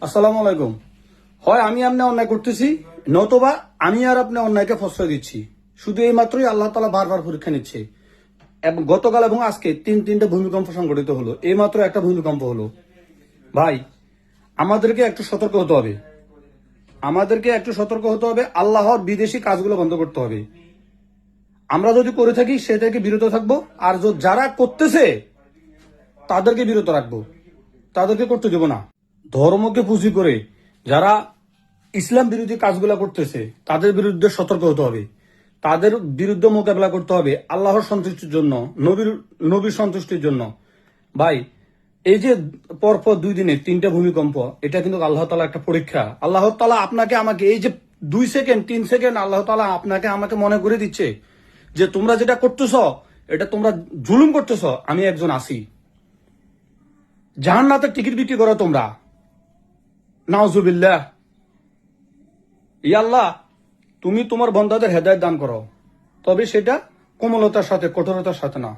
আসসালামু আলাইকুম। হয় আমি আপনি অন্যায় করতেছি, নতুবা আমি আর আপনি অন্যায়কে প্রশ্রয় দিচ্ছি। শুধু এই মাত্রই আল্লাহ তাআলা বারবার পরীক্ষা নিচ্ছে। এবং গতকাল এবং আজকে তিনটা ভূমিকম্প সংঘটিত হলো। এই মাত্র একটা ভূমিকম্প হলো। ভাই, আমাদেরকে একটু সতর্ক হতে হবে। আল্লাহর বিদেশি কাজগুলো বন্ধ করতে হবে। আমরা যদি করে থাকি সে থেকে বিরত থাকবো, আর যারা করতেছে তাদেরকে বিরত রাখবো, তাদেরকে করতে দেব না। ধর্মকে পুঁজি করে যারা ইসলাম বিরোধী কাজগুলা করতেছে তাদের বিরুদ্ধে সতর্ক হতে হবে, তাদের বিরুদ্ধে মোকাবেলা করতে হবে আল্লাহর সন্তুষ্টির জন্য, নবীর সন্তুষ্টির জন্য। ভাই, এই যে পরপর 2 দিনে 3টা ভূমিকম্প, এটা কিন্তু আল্লাহ তাআলা একটা পরীক্ষা। আল্লাহ তাআলা আপনাকে আমাকে এই যে 2 সেকেন্ড 3 সেকেন্ড আল্লাহ তাআলা আপনাকে আমাকে মনে করে দিচ্ছে যে তোমরা যেটা করতেছ, এটা তোমরা জুলুম করতেছ, আমি একজন আছি। জাহান্নাতের টিকিট বিক্রি করো তোমরা। নাউজুবিল্লাহ। আল্লাহ, তুমি তোমার বন্দাদের হেদায়েত দান করো, তবে সেটা কোমলতার সাথে, কঠোরতার সাথে না।